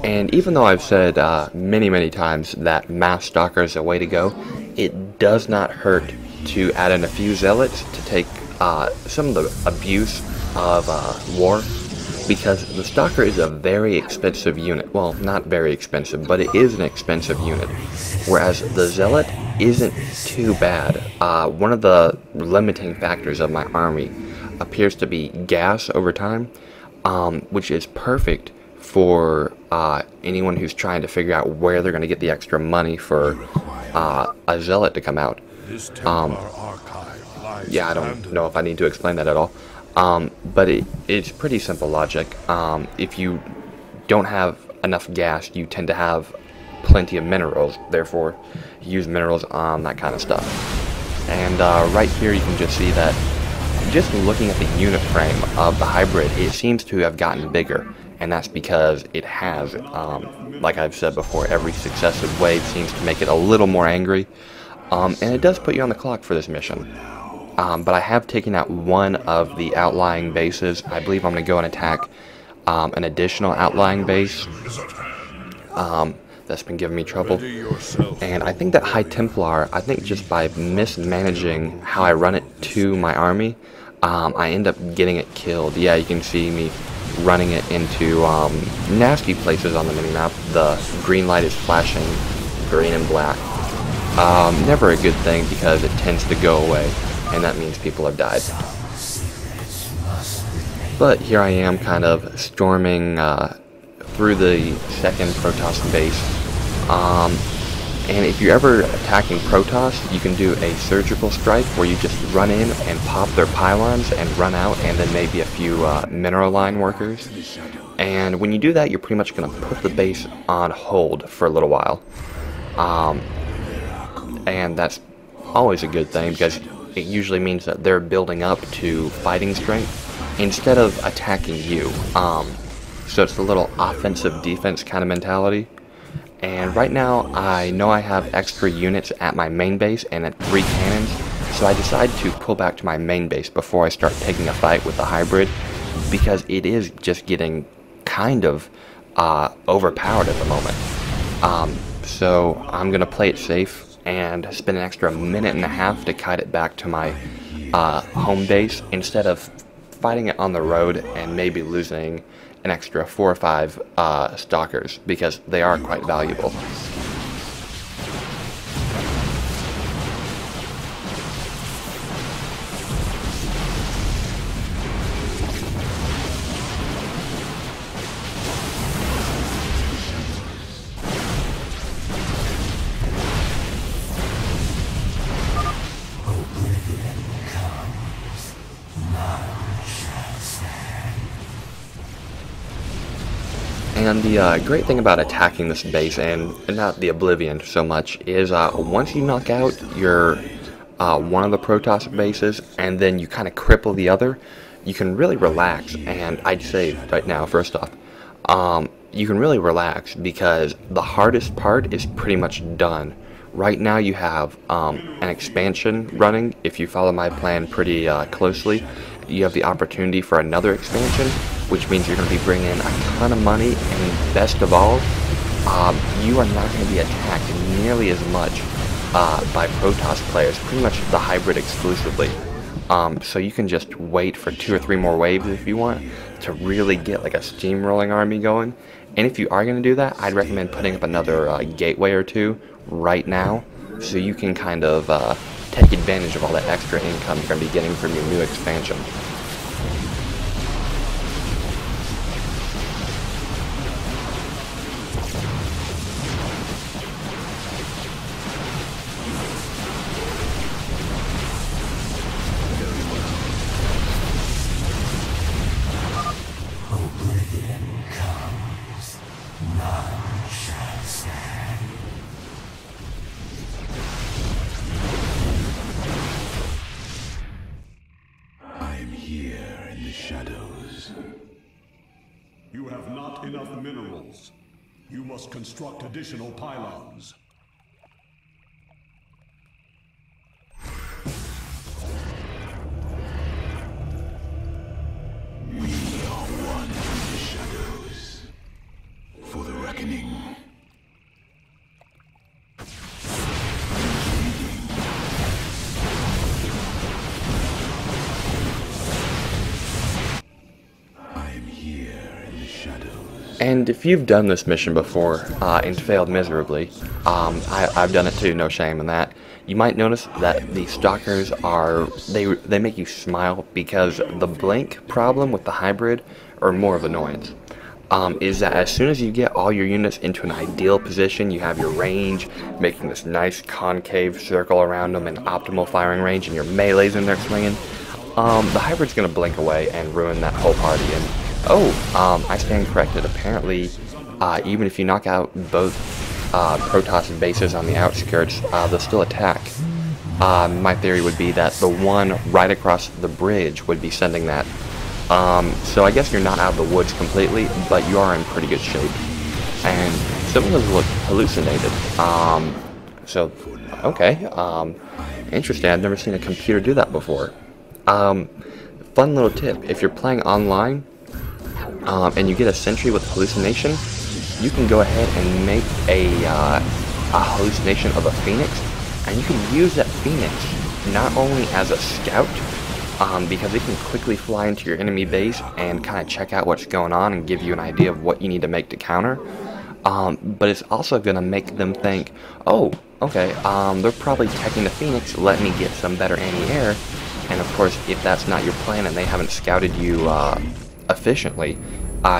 And even though I've said many times that mass stalker is the way to go, it does not hurt to add in a few zealots to take some of the abuse of war, because the stalker is a very expensive unit. Well, not very expensive, but it is an expensive unit, whereas the zealot isn't too bad. One of the limiting factors of my army appears to be gas over time, which is perfect for anyone who's trying to figure out where they're going to get the extra money for a zealot to come out. Yeah, I don't know if I need to explain that at all. But it's pretty simple logic. If you don't have enough gas, you tend to have plenty of minerals. Therefore, use minerals on that kind of stuff. And right here, you can just see that just looking at the unit frame of the hybrid, it seems to have gotten bigger. And that's because it has, like I've said before, every successive wave seems to make it a little more angry. And it does put you on the clock for this mission. But I have taken out one of the outlying bases. I believe I'm going to go and attack an additional outlying base that's been giving me trouble. And I think that High Templar, I think just by mismanaging how I run it to my army, I end up getting it killed. Yeah, you can see me running it into nasty places on the minimap. The green light is flashing green and black. Never a good thing because it tends to go away, and that means people have died. But here I am kind of storming through the second Protoss base. And if you're ever attacking Protoss, you can do a surgical strike where you just run in and pop their pylons and run out, and then maybe a few mineral line workers. And when you do that, you're pretty much going to put the base on hold for a little while. And that's always a good thing because it usually means that they're building up to fighting strength instead of attacking you. So it's a little offensive defense kind of mentality. And right now I know I have extra units at my main base and at 3 cannons, so I decide to pull back to my main base before I start taking a fight with the hybrid, because it is just getting kind of overpowered at the moment. So I'm going to play it safe and spend an extra minute and a half to kite it back to my home base instead of fighting it on the road and maybe losing an extra 4 or 5 stalkers, because they are quite valuable. And the great thing about attacking this base, and not the Oblivion so much, is once you knock out your one of the Protoss bases, and then you kind of cripple the other, you can really relax. And I'd say right now, first off, you can really relax because the hardest part is pretty much done. Right now you have an expansion running. If you follow my plan pretty closely, you have the opportunity for another expansion, which means you're going to be bringing in a ton of money, and best of all, you are not going to be attacked nearly as much by Protoss players, pretty much the hybrid exclusively. So you can just wait for 2 or 3 more waves if you want to really get like a steamrolling army going. And if you are going to do that, I'd recommend putting up another gateway or 2 right now, so you can kind of take advantage of all that extra income you're going to be getting from your new expansion. You have not enough minerals. You must construct additional pylons. We are one in the shadows. For the record. And if you've done this mission before and failed miserably, I've done it too, no shame in that, you might notice that the stalkers they make you smile because the blink problem with the hybrid, or more of annoyance, is that as soon as you get all your units into an ideal position, you have your range, making this nice concave circle around them and optimal firing range, and your melees in there swinging, the hybrid's going to blink away and ruin that whole party. And I stand corrected. Apparently, even if you knock out both Protoss bases on the outskirts, they'll still attack. My theory would be that the one right across the bridge would be sending that. So I guess you're not out of the woods completely, but you are in pretty good shape. And some of those look hallucinated. Interesting. I've never seen a computer do that before. Fun little tip: if you're playing online, and you get a sentry with hallucination, you can go ahead and make a hallucination of a phoenix, and you can use that phoenix not only as a scout, because it can quickly fly into your enemy base and kind of check out what's going on and give you an idea of what you need to make to counter, but it's also going to make them think, oh, okay, they're probably teching the phoenix, let me get some better anti-air. And of course, if that's not your plan and they haven't scouted you efficiently,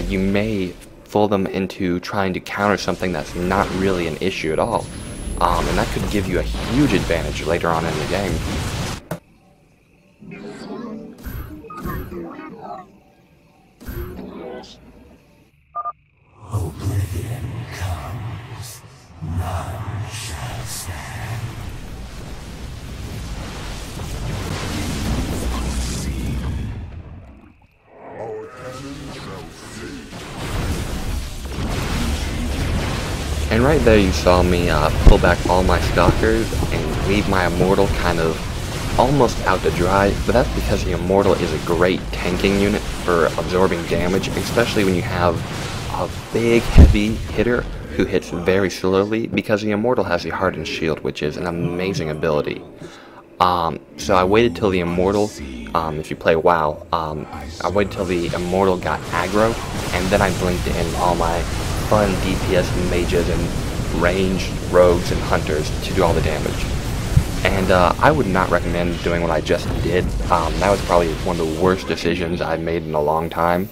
you may fool them into trying to counter something that's not really an issue at all. And that could give you a huge advantage later on in the game. Oblivion comes, none shall stand. Our cannon shall see. And right there you saw me pull back all my stalkers and leave my immortal kind of almost out to dry, but that's because the immortal is a great tanking unit for absorbing damage, especially when you have a big heavy hitter who hits very slowly, because the immortal has the hardened shield, which is an amazing ability. So I waited till the immortal, if you play WoW, I waited till the immortal got aggro, and then I blinked in all my fun DPS mages and ranged rogues and hunters to do all the damage. And I would not recommend doing what I just did. That was probably one of the worst decisions I've made in a long time.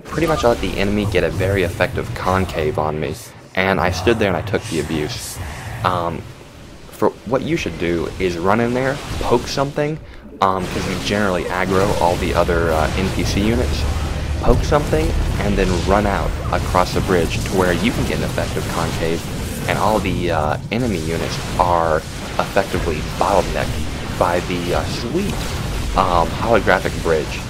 Pretty much I let the enemy get a very effective concave on me, and I stood there and I took the abuse. For what you should do is run in there, poke something, because you generally aggro all the other NPC units. Poke something, and then run out across the bridge to where you can get an effective concave, and all the enemy units are effectively bottlenecked by the sweet holographic bridge.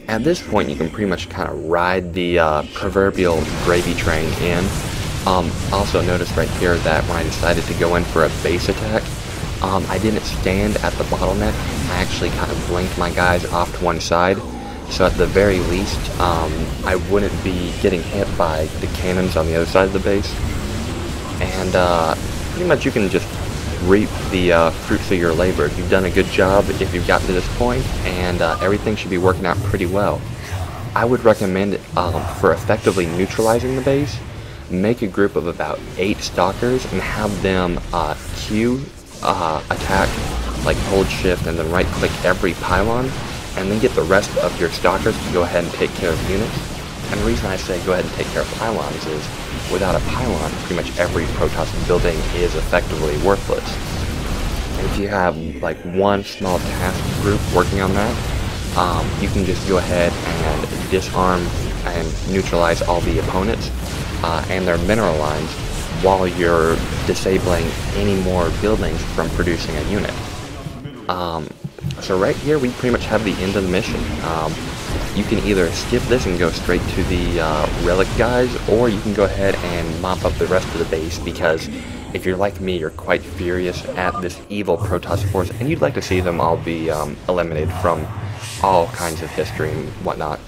At this point, you can pretty much kind of ride the proverbial gravy train in. Also notice right here that when I decided to go in for a base attack, I didn't stand at the bottleneck. I actually kind of blinked my guys off to one side, so at the very least, I wouldn't be getting hit by the cannons on the other side of the base. And pretty much you can just reap the fruits of your labor. You've done a good job if you've gotten to this point, and everything should be working out pretty well. I would recommend, for effectively neutralizing the base, make a group of about 8 stalkers and have them Q attack, like hold shift and then right click every pylon, and then get the rest of your stalkers to go ahead and take care of units. And the reason I say go ahead and take care of pylons is, without a pylon, pretty much every Protoss building is effectively worthless. And if you have like one small task group working on that, you can just go ahead and disarm and neutralize all the opponents and their mineral lines while you're disabling any more buildings from producing a unit. So right here we pretty much have the end of the mission. You can either skip this and go straight to the relic guys, or you can go ahead and mop up the rest of the base, because if you're like me, you're quite furious at this evil Protoss force, and you'd like to see them all be eliminated from all kinds of history and whatnot.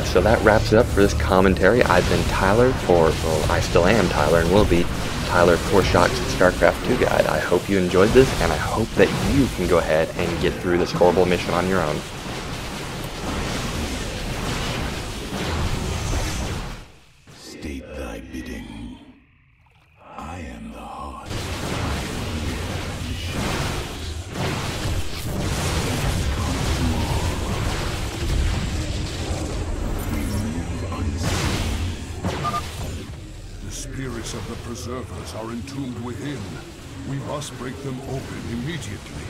So that wraps it up for this commentary. I've been Tyler, well, I still am Tyler and will be, Tyler for Shock's Starcraft 2 guide. I hope you enjoyed this, and I hope that you can go ahead and get through this horrible mission on your own. State thy bidding. I am the heart. The spirits of the Preservers are entombed within. We must break them open immediately.